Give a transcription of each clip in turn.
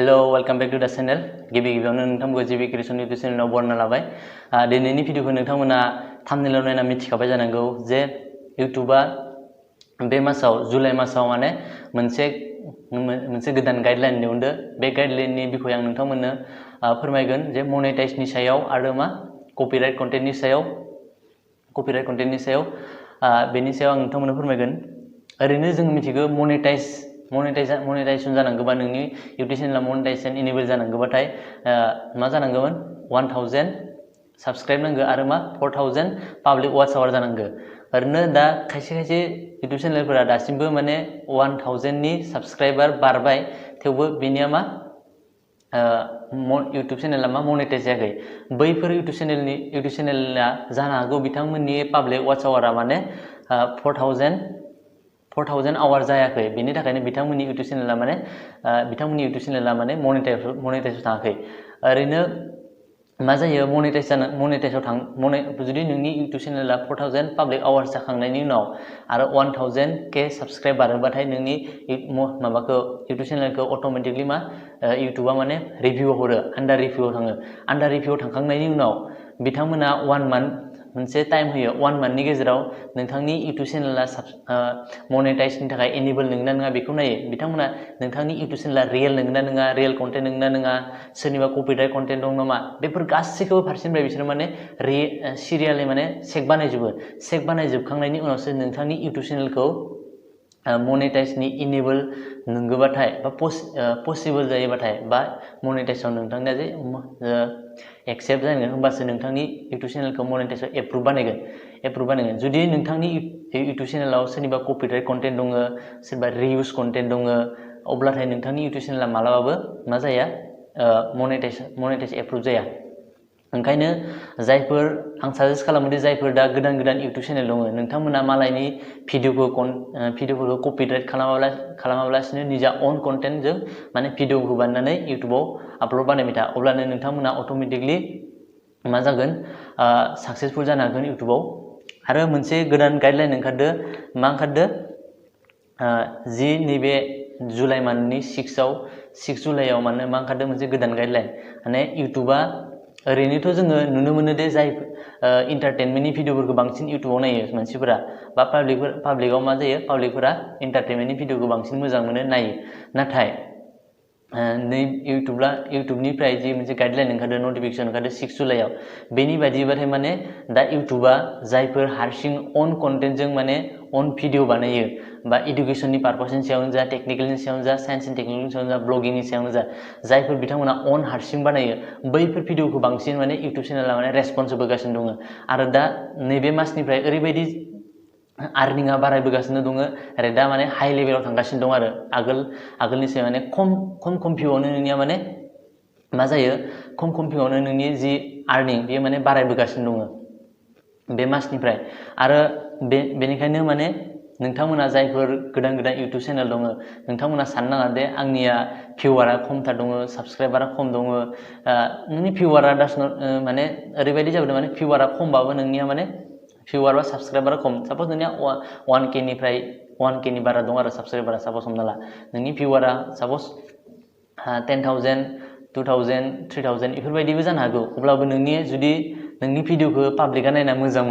Hello, welcome back to the channel. गिबियावनो नोंथांमोनखौ जिबि creation इउट्यूब चेनेलाव बरायना लाबाय। दिनैनि भिडिअखौ नोंथांमोना थाम्बनेलाव नायना मिथिखाबाय जानांगौ जे इउट्यूबआ बे मासाव जुलाइ मासाव माने मोनसे गोदान गाइडलाइन दिहुनदो। बे गाइडलाइननि बिखय आं नोंथांमोननो फोरमायगोन जे मनेटाइजनि सायाव आरो मा कपिराइट कन्टेन्टनि सायाव बेनि सायाव आं नोंथांमोननो फोरमायगोन। ओरैनो जों मिथिगौ मनेटाइजेशन जानांगौबा नोंनि इउट्यूब चेनेला मनेटाइजेशन इनेबल जानांगौबाथाय मा जानांगौमोन 1000 साबस्क्राइब नांगौ आरो मा 4000 पाब्लिक वाच आवर जानांगौ। ओरैनो दा खायसे इउट्यूब चेनेलफोरा दासिमबो माने 1000 नि साबस्क्राइबार बारबाय थेवबो बेनिया मा इउट्यूब चेनेला मा मनेटाइज जायाखै। बैफोर इउट्यूब चेनेला जानो हागौ बिथांमोननि पाब्लिक वाच आवारा माने 4000 आवार जायाखै। बेनि थाखायनो बिथांमोननि इउट्यूब चेनेला माने मनेटाइजआव थाङाखै। ओरैनो मा जायो जुदि नोंनि इउट्यूब चेनेला 4000 पाब्लिक आवार्स जाखांनायनि उनाव आरो 1000k साबस्क्राइब बारोबाथाय नोंनि माबाखौ इउट्यूब चेनेलखौ अटोमेटिकलि मा इउट्यूबआ माने रिभिउ हरो, आन्डार रिभिउआव थाङो। आन्डार रिभिउआव थांखांनायनि उनाव बिथांमोना 1 मान्थ मोनसे टाइम होयो। 1 मान्थनि गेजेराव नोंथांनि इउट्यूब चेनेला मनेटाइजनि थाखाय एनेबल नोंना नङा बेखौ नायो। बिथांमोना नोंथांनि इउट्यूब चेनेला रियेल नोंना नङा, रियेल कन्टेन्ट नोंना नङा, सोरनिबा कपिराइट कन्टेन्ट दं नामा, बेफोर गासैखौबो फारसेनिफ्राय बिसोर माने सिरियालै माने चेक बानायजोबखांनायनि उनावसो नोंथांनि इउट्यूब चेनेलखौ मनेटाइजनि इनेबल नंगौबाथाय बा पसिबल जायोबाथाय बा मनेटाइजआव नोंथांनिया जे एक्सेप्ट जागोन होमबासो नोंथांनि इउट्यूब चेनेलखौ मनेटाइजआव एप्रुभ बानायगोन। जुदि नोंथांनि इउट्यूब चेनेलाव सोरनिबा कपिराइट कन्टेन्ट दङ, सोरबा रिउज कन्टेन्ट दङ, अब्लाथाय नोंथांनि इउट्यूब चेनेला मालाबाबो मा जाया मनेटाइज एप्रुभ जाया। ओंखायनो आं साजेस्ट खालामो दि जायफोर दा गोदान इउट्यूब चेनेल दङ नोंथांमोना मालायनि भिडिअफोरखौ कपिराइट खालामाब्लासिनो निजा अन कन्टेन्टजों माने भिडिअखौ बानायनानै इउट्यूबाव आपल'ड बानायबाय था। अब्लानो नोंथांमोना अट'मेटिकलि मा जागोन साक्सेसफुल जानो हागोन इउट्यूबाव। आरो मोनसे गोदान गाइडलाइन ओंखारदो जि नैबे जुलाइ मान्थनि 6 जुलाइआव माने मा ओंखारदों मोनसे गोदान गाइडलाइन। माने इउट्यूबआ ओरैनोथ' जोङो नुनो मोनो दे जाय इन्टारटेनमेन्टनि भिडिअफोरखौ बांसिन इउट्यूबाव नायो मानसिफोरा बा पाब्लिकआव मा जायो पाब्लिकफोरा इन्टारटेनमेन्टनि भिडिअखौ बांसिन मोजां मोनो नायो। नाथाय नै इउट्यूबनिफ्राय जि मोनसे गाइडलाइन ओंखारदों, नटिफिकेसन ओंखारदों 6 जुलाइआव, बेनि बायदिबाथाय माने दा इउट्यूबआ जायफोर हारसिं अन कन्टेन्टजों माने अन भिडिअ बानायो बा इडुकेसननि पारपसनि सायावनो जा, टेक्निकेलनि सायावनो जा, साइन्स एन्ड टेक्न'लजिनि सायावनो जा, ब्लगिंनि सायावनो जा, जायफोर बिथांमोना अन हारसिं बानायो बैफोर भिडिअखौ बांसिन माने इउट्यूब चेनेला माने रेसपन्स होबोगासिनो दङ। आरो दा नैबे मासनिफ्राय ओरैबायदि आर्निंआ बारायबोगासिनो दङ आरो दा माने हाइ लेभेलाव थांगासिनो दं। आरो आगोलनिसाय माने खम भिउआवनो नोंनिया माने मा जायो खम भिउआवनो नोंनि जि आर्निं बेयो माने बारायबोगासिनो दङ बे मासनिफ्राय। आरो बेनिखायनो माने नोंथांमोना जायफोर गोदान इउट्यूब चेनेल दङ नोंथांमोना साननो नाङा दे आंनिया भिउआरा खमथार दङ, साबस्क्राइबारा खम दङ। नोंनि भिउआरा माने ओरैबायदि जाबोदों माने भिउआरा खमबाबो नोंनिया माने भिउआर बा साबस्क्राइबारा खम। सापस नोंनिया 1K नि बारा दं आरो साबस्क्राइबारा, सापस हमना ला नोंनि भिउआरा सापस 10,000 2000 3000 बेफोरबायदिबो जानो हागौ। अब्लाबो जुदि नोंनि भिडिअखौ पाब्लिकआ नायना मोजां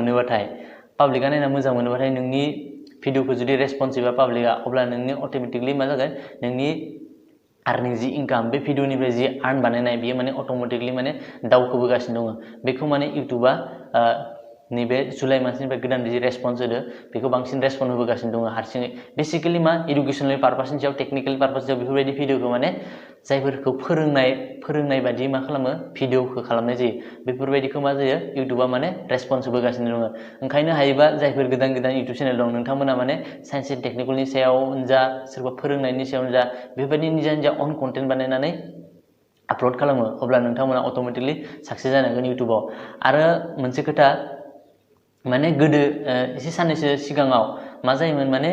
मोनोबाथाय नोंनि भिडिअखौ जुदि रेसपन्स होबा पाब्लिकआ, अब्ला नोंनि अट'मेटिकलि मा जागोन नोंनि आर्निं जि इनकाम बे भिडिअनिफ्राय जि आर्न बानायनाय बेयो माने अट'मेटिकलि माने दावखोबोगासिनो दङ। बेखौ माने इउट्यूबआ नैबे जुलाइ मासनिफ्राय गोदान जि रेसपन्स होदो बेखौ बांसिन रेसपन्स होबोगासिनो दङ हारसिङै। बेसिकेलि मा इडुकेसनेल पारपसनि सायाव, टेक्निकेल पारपसनि सायाव बेफोरबायदि भिडिअखौ माने जायफोरखौ फोरोंनाय बायदि मा खालामो भिडिअखौ खालामनाय जायो, बेफोरबायदिखौ मा जायो इउट्यूबआ माने रेसपन्स होबोगासिनो दङ। ओंखायनो हायोबा जायफोर गोदान इउट्यूब चेनेल दं नोंथांमोना माने साइन्स एन्ड टेक्निकेलनि सायावनो जा, सोरबा फोरोंनायनि सायावनो जा, बेफोरबायदि निजा अन कन्टेन्ट बानायनानै आपल'ड खालामो, अब्ला नोंथांमोना अट'मेटिकलि साक्सेस जानो हागोन इउट्यूबाव। आरो मोनसे खोथा माने गोदो एसे साननैसो सिगाङाव मा जायोमोन माने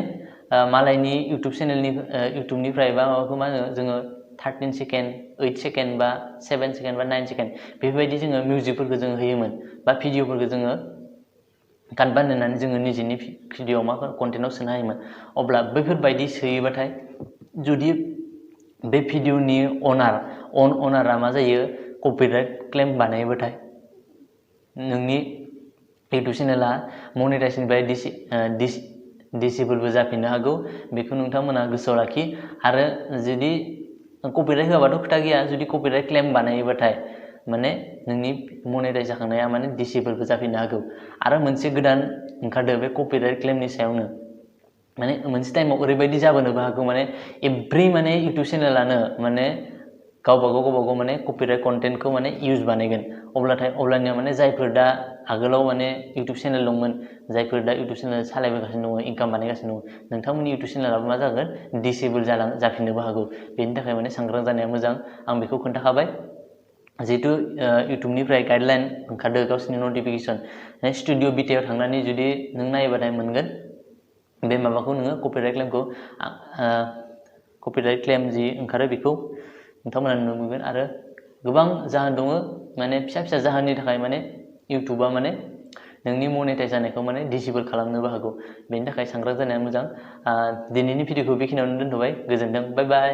मालायनि इउट्यूबनिफ्राय बा माबाखौ मा होनो जोङो 13 सेकेन्ड 8 सेकेन्ड बा 7 सेकेन्ड बा 9 सेकेन्ड बेफोरबायदि जोङो मिउजिकफोरखौ जोङो होयोमोन बा भिडिअफोरखौ जोङो काट बानायनानै जोङो निजेनि भिडिअ मा कन्टेन्टआव सोनो हायोमोन। अब्ला बैफोरबायदि सोयोबाथाय जुदि बे भिडिअनि अनारा मा जायो कपिराइट क्लेम बानायोबाथाय नोंनि इउटुब चेनेला मनेटाइजेसननिफ्राय डिसेबलबो जाफिननो हागौ बेखौ नोंथांमोना गोसोआव लाखि आरो जुदि कपिराइट होआबाथ' खोथा गैया जुदि कपिराइट क्लेम बानायोबाथाय माने नोंनि मनेटाइज जाखांनाया माने डिसेबलबो जाफिननो हागौ आरो मोनसे गोदान ओंखारदों बे कपिराइट क्लेमनि सायावनो माने मोनसे टाइमाव ओरैबायदि जाबोनोबो हागौ माने एभ्रि माने इउटुब चेनेलानो माने गावबागाव माने कपिराइट कन्टेन्टखौ माने इउज बानायगोन अब्लानिया माने जायफोर दा आगोलाव माने इउटुब चेनेल दंमोन जायफोर दा इउटुब चेनेल सालायबोगासिनो दङ इनकाम बानायगासिनो दङ नोंथांमोननि इउटुब चेनेलाबो मा जागोन डिसेबल जाफिननोबो हागौ बेनि थाखाय माने सांग्रां जानाया मोजां आं बेखौ खोन्थाखाबाय जिहेतु इउटुबनिफ्राय गाइडलाइन ओंखारदों गावसोरनि नटिफिकेसन स्टुडिअ बिटायाव थांनानै जुदि नों नायोबाथाय मोनगोन बे माबाखौ नोङो कपिराइट क्लेम जि ओंखारो बेखौ नोंथांमोना नुनो मोनगोन आरो गोबां जाहोन दङ माने फिसा जाहोननि थाखाय माने इउटुबा माने नोंनि मनेटाइज जानायखौ माने डिसेबल खालामनोबो हागौ बेनि थाखाय सांग्रां जानाया मोजां दिनैनि भिडिअखौ बेखिनियावनो दोनथ'बाय गोजोनथों बाय बाय